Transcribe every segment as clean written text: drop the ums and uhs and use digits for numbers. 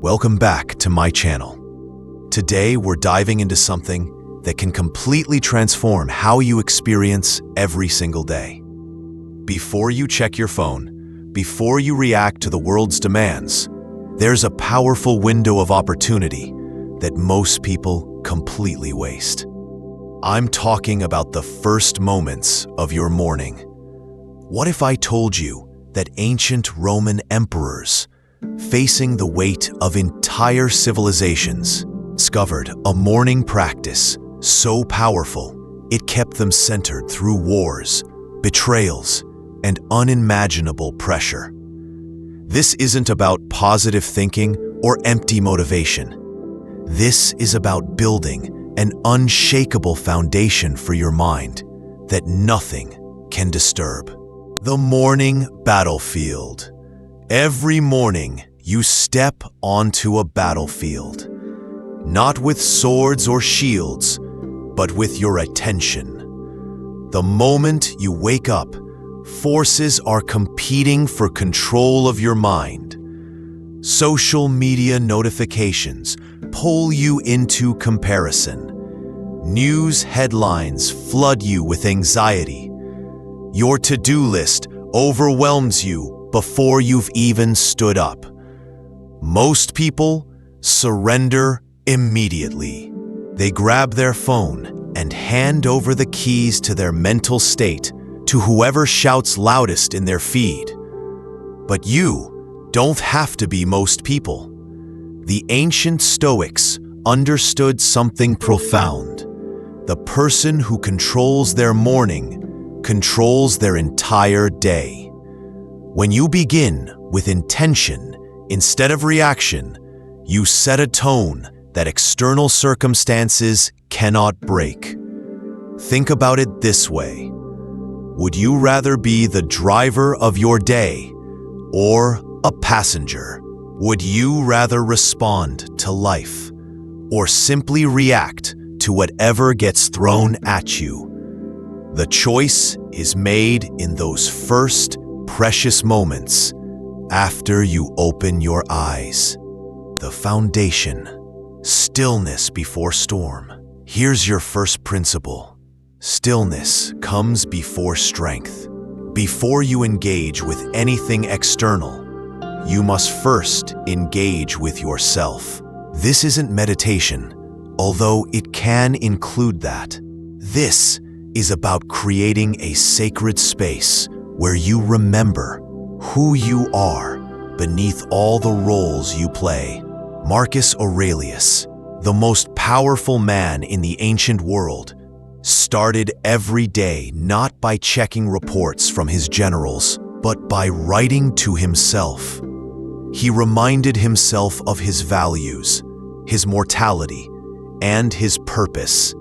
Welcome back to my channel. Today we're diving into something that can completely transform how you experience every single day. Before you check your phone, before you react to the world's demands, there's a powerful window of opportunity that most people completely waste. I'm talking about the first moments of your morning. What if I told you that ancient Roman emperors, facing the weight of entire civilizations, discovered a morning practice so powerful it kept them centered through wars, betrayals, and unimaginable pressure? This isn't about positive thinking or empty motivation. This is about building an unshakable foundation for your mind that nothing can disturb. The morning battlefield. Every morning, you step onto a battlefield, not with swords or shields, but with your attention. The moment you wake up, forces are competing for control of your mind. Social media notifications pull you into comparison. News headlines flood you with anxiety. Your to-do list overwhelms you before you've even stood up. Most people surrender immediately. They grab their phone and hand over the keys to their mental state to whoever shouts loudest in their feed. But you don't have to be most people. The ancient Stoics understood something profound. The person who controls their morning controls their entire day. When you begin with intention instead of reaction, you set a tone that external circumstances cannot break. Think about it this way. Would you rather be the driver of your day or a passenger? Would you rather respond to life or simply react to whatever gets thrown at you? The choice is made in those first precious moments after you open your eyes. The foundation. Stillness before storm. Here's your first principle. Stillness comes before strength. Before you engage with anything external, you must first engage with yourself. This isn't meditation, although it can include that. This is about creating a sacred space where you remember who you are beneath all the roles you play. Marcus Aurelius, the most powerful man in the ancient world, started every day not by checking reports from his generals, but by writing to himself. He reminded himself of his values, his mortality, and his purpose.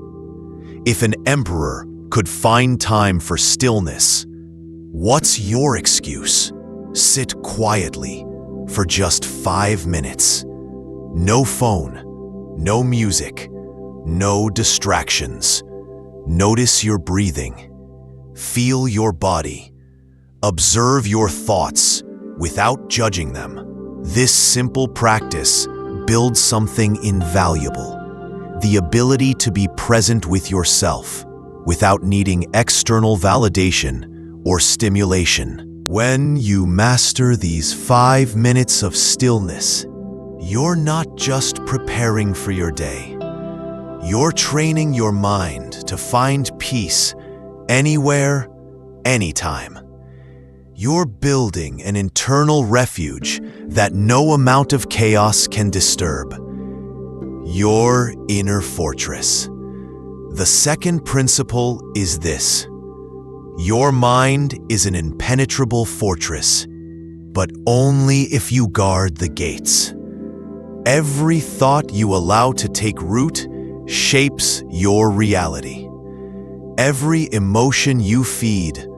If an emperor could find time for stillness, what's your excuse? Sit quietly for just 5 minutes. No phone, no music, no distractions. Notice your breathing. Feel your body. Observe your thoughts without judging them. This simple practice builds something invaluable: the ability to be present with yourself without needing external validation or stimulation. When you master these 5 minutes of stillness, you're not just preparing for your day. You're training your mind to find peace anywhere, anytime. You're building an internal refuge that no amount of chaos can disturb. Your inner fortress. The second principle is this. Your mind is an impenetrable fortress, but only if you guard the gates. Every thought you allow to take root shapes your reality. Every emotion you feed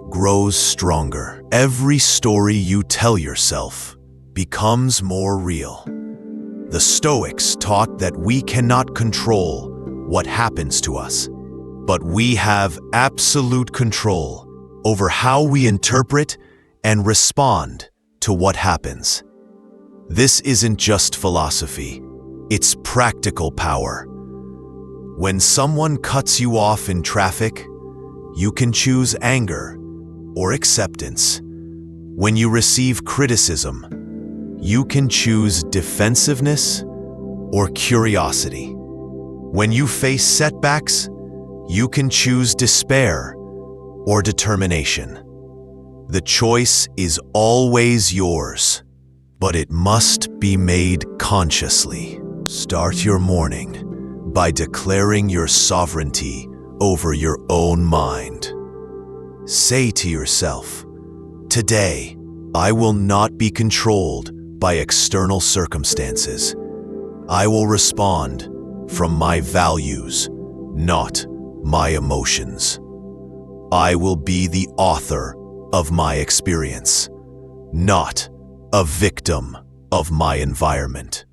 grows stronger. Every story you tell yourself becomes more real. The Stoics taught that we cannot control what happens to us, but we have absolute control over how we interpret and respond to what happens. This isn't just philosophy, it's practical power. When someone cuts you off in traffic, you can choose anger or acceptance. When you receive criticism, you can choose defensiveness or curiosity. When you face setbacks, you can choose despair or determination. The choice is always yours, but it must be made consciously. Start your morning by declaring your sovereignty over your own mind. Say to yourself, "Today, I will not be controlled by external circumstances. I will respond from my values, not my emotions. I will be the author of my experience, not a victim of my environment."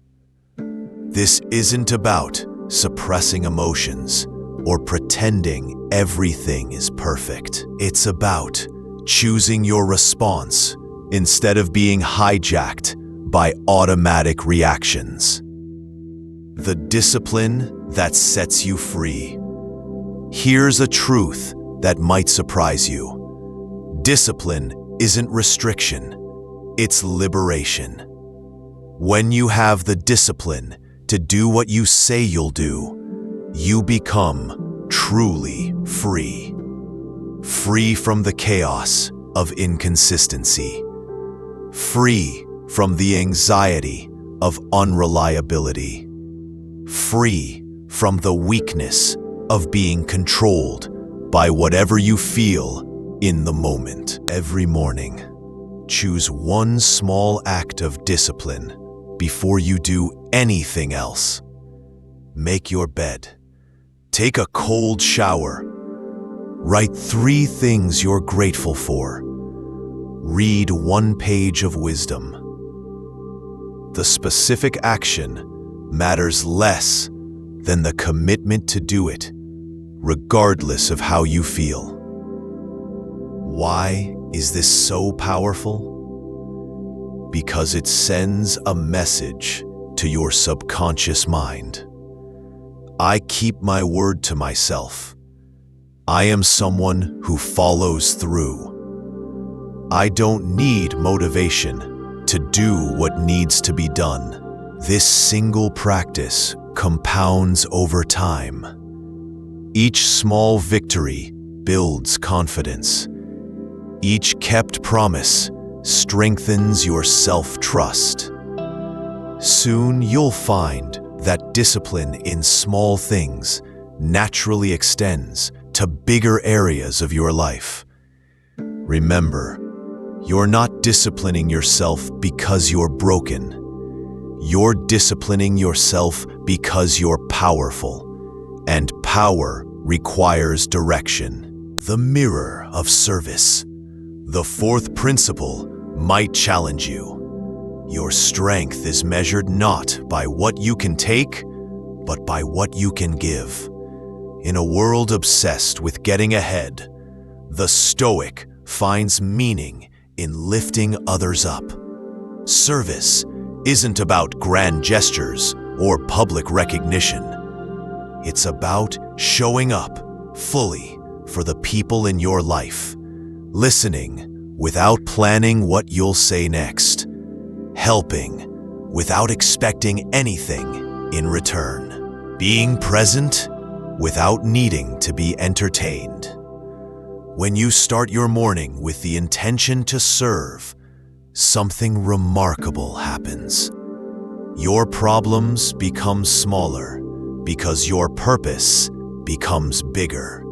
This isn't about suppressing emotions or pretending everything is perfect. It's about choosing your response instead of being hijacked by automatic reactions. The discipline that sets you free. Here's a truth that might surprise you. Discipline isn't restriction, it's liberation. When you have the discipline to do what you say you'll do, you become truly free. Free from the chaos of inconsistency. Free from the anxiety of unreliability. Free from the weakness of being controlled by whatever you feel in the moment. Every morning, choose one small act of discipline before you do anything else. Make your bed. Take a cold shower. Write 3 things you're grateful for. Read 1 page of wisdom. The specific action matters less than the commitment to do it, regardless of how you feel. Why is this so powerful? Because it sends a message to your subconscious mind. I keep my word to myself. I am someone who follows through. I don't need motivation to do what needs to be done. This single practice compounds over time. Each small victory builds confidence. Each kept promise strengthens your self-trust. Soon you'll find that discipline in small things naturally extends to bigger areas of your life. Remember, you're not disciplining yourself because you're broken. You're disciplining yourself because you're powerful, and power requires direction. The mirror of service. The 4th principle might challenge you. Your strength is measured not by what you can take, but by what you can give. In a world obsessed with getting ahead, the Stoic finds meaning in lifting others up. Service isn't about grand gestures or public recognition. It's about showing up fully for the people in your life, listening without planning what you'll say next, helping without expecting anything in return, being present without needing to be entertained. When you start your morning with the intention to serve, something remarkable happens. Your problems become smaller because your purpose becomes bigger.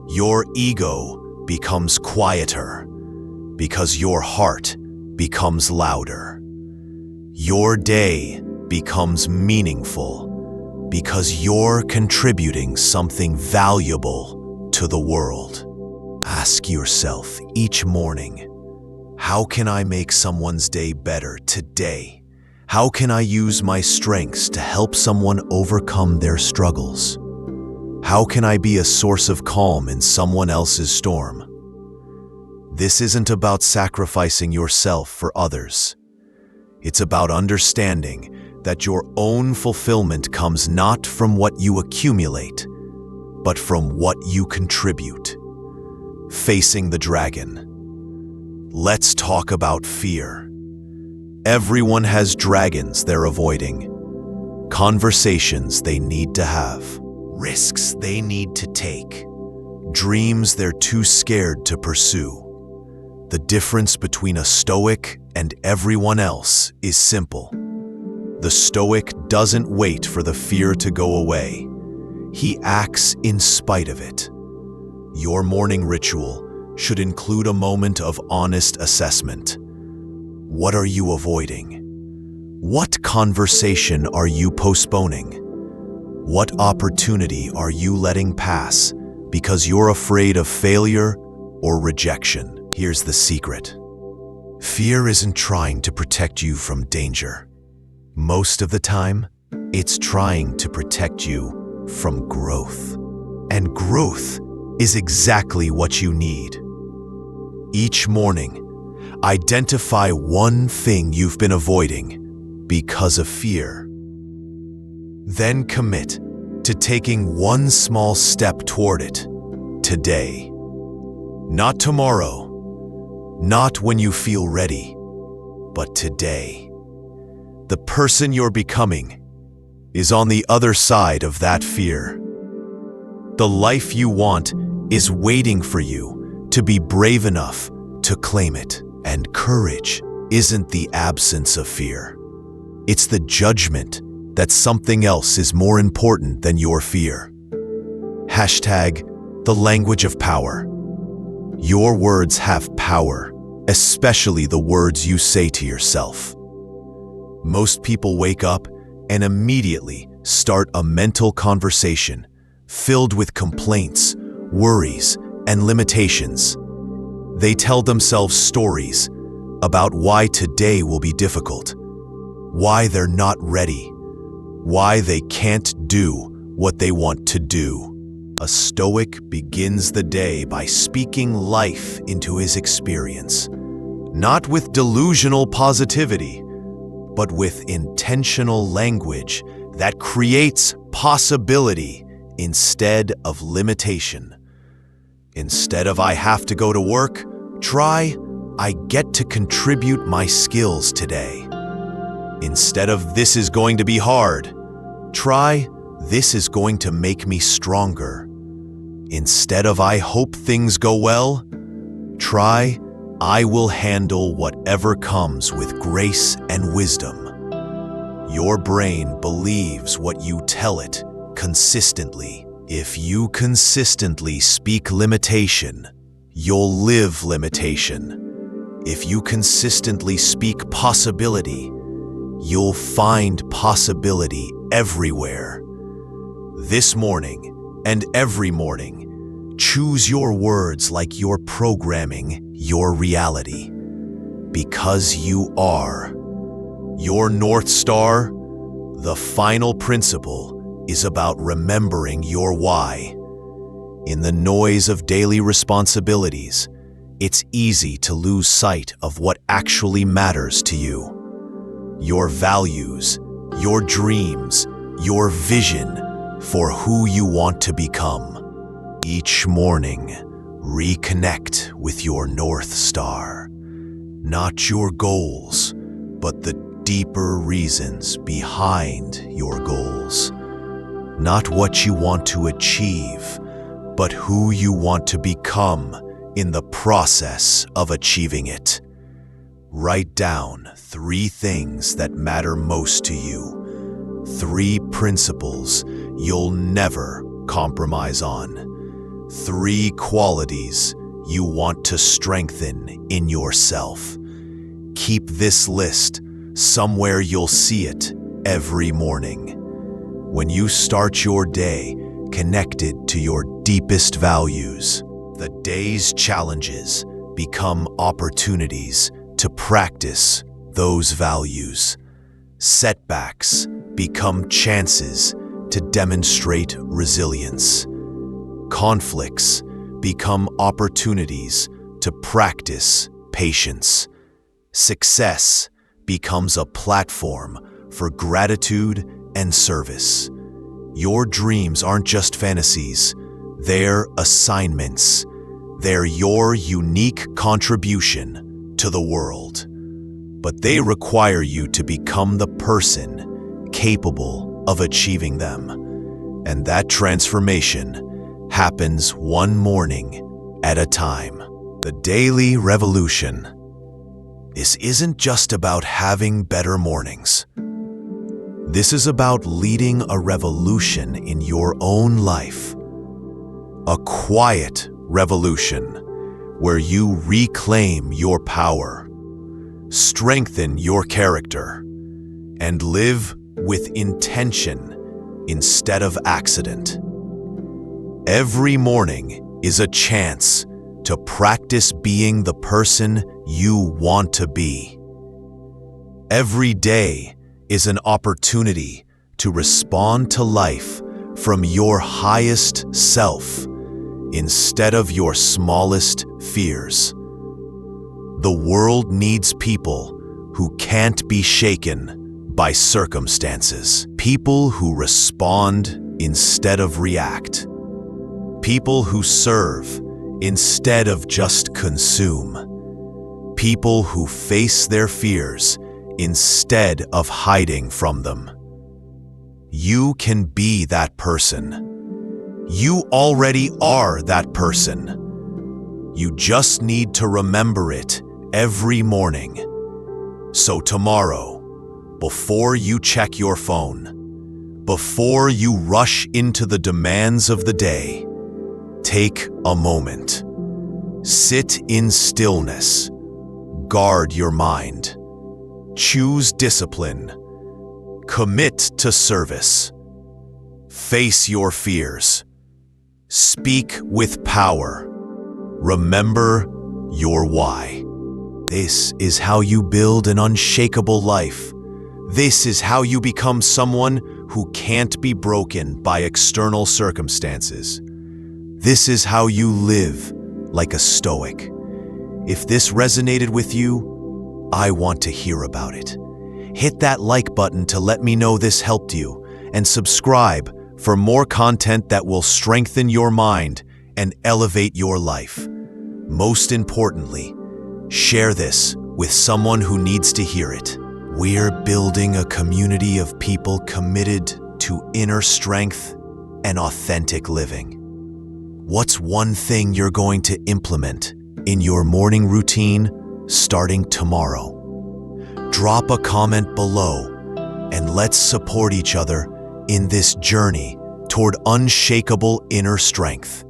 Your ego becomes quieter because your heart becomes louder. Your day becomes meaningful because you're contributing something valuable to the world. Ask yourself each morning, how can I make someone's day better today? How can I use my strengths to help someone overcome their struggles? How can I be a source of calm in someone else's storm? This isn't about sacrificing yourself for others. It's about understanding that your own fulfillment comes not from what you accumulate, but from what you contribute. Facing the dragon. Let's talk about fear. Everyone has dragons they're avoiding, conversations they need to have, risks they need to take, dreams they're too scared to pursue. The difference between a Stoic and everyone else is simple. The Stoic doesn't wait for the fear to go away. He acts in spite of it. Your morning ritual should include a moment of honest assessment. What are you avoiding? What conversation are you postponing? What opportunity are you letting pass because you're afraid of failure or rejection? Here's the secret. Fear isn't trying to protect you from danger. Most of the time, it's trying to protect you from growth. And growth is exactly what you need. Each morning, identify one thing you've been avoiding because of fear. Then commit to taking one small step toward it today. Not tomorrow, not when you feel ready, but today. The person you're becoming is on the other side of that fear. The life you want is waiting for you to be brave enough to claim it. And courage isn't the absence of fear. It's the judgment that something else is more important than your fear. Hashtag the language of power. Your words have power, especially the words you say to yourself. Most people wake up and immediately start a mental conversation filled with complaints, worries, and limitations. They tell themselves stories about why today will be difficult, why they're not ready, why they can't do what they want to do. A Stoic begins the day by speaking life into his experience, not with delusional positivity, but with intentional language that creates possibility instead of limitation. Instead of "I have to go to work," try "I get to contribute my skills today." Instead of "this is going to be hard," try "this is going to make me stronger." Instead of "I hope things go well," try "I will handle whatever comes with grace and wisdom." Your brain believes what you tell it consistently. If you consistently speak limitation, you'll live limitation. If you consistently speak possibility, you'll find possibility everywhere. This morning and every morning, choose your words like you're programming your reality. Because you are. Your North Star, the final principle, is about remembering your why. In the noise of daily responsibilities, it's easy to lose sight of what actually matters to you. Your values, your dreams, your vision for who you want to become. Each morning, reconnect with your North Star. Not your goals, but the deeper reasons behind your goals. Not what you want to achieve, but who you want to become in the process of achieving it. Write down 3 things that matter most to you. 3 principles you'll never compromise on. 3 qualities you want to strengthen in yourself. Keep this list somewhere you'll see it every morning. When you start your day connected to your deepest values, the day's challenges become opportunities to practice those values. Setbacks become chances to demonstrate resilience. Conflicts become opportunities to practice patience. Success becomes a platform for gratitude and service. Your dreams aren't just fantasies, they're assignments. They're your unique contribution to the world. But they require you to become the person capable of achieving them. And that transformation happens one morning at a time. The daily revolution. This isn't just about having better mornings. This is about leading a revolution in your own life. A quiet revolution where you reclaim your power, strengthen your character, and live with intention instead of accident. Every morning is a chance to practice being the person you want to be. Every day is an opportunity to respond to life from your highest self instead of your smallest fears. The world needs people who can't be shaken by circumstances. People who respond instead of react. People who serve instead of just consume. People who face their fears instead of hiding from them. You can be that person. You already are that person. You just need to remember it every morning. So tomorrow, before you check your phone, before you rush into the demands of the day, take a moment. Sit in stillness. Guard your mind. Choose discipline. Commit to service. Face your fears. Speak with power. Remember your why. This is how you build an unshakable life. This is how you become someone who can't be broken by external circumstances. This is how you live like a Stoic. If this resonated with you, I want to hear about it. Hit that like button to let me know this helped you, and subscribe for more content that will strengthen your mind and elevate your life. Most importantly, share this with someone who needs to hear it. We're building a community of people committed to inner strength and authentic living. What's one thing you're going to implement in your morning routine starting tomorrow? Drop a comment below and let's support each other in this journey toward unshakable inner strength.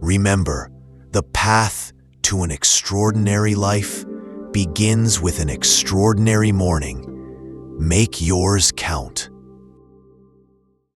Remember, the path to an extraordinary life begins with an extraordinary morning. Make yours count.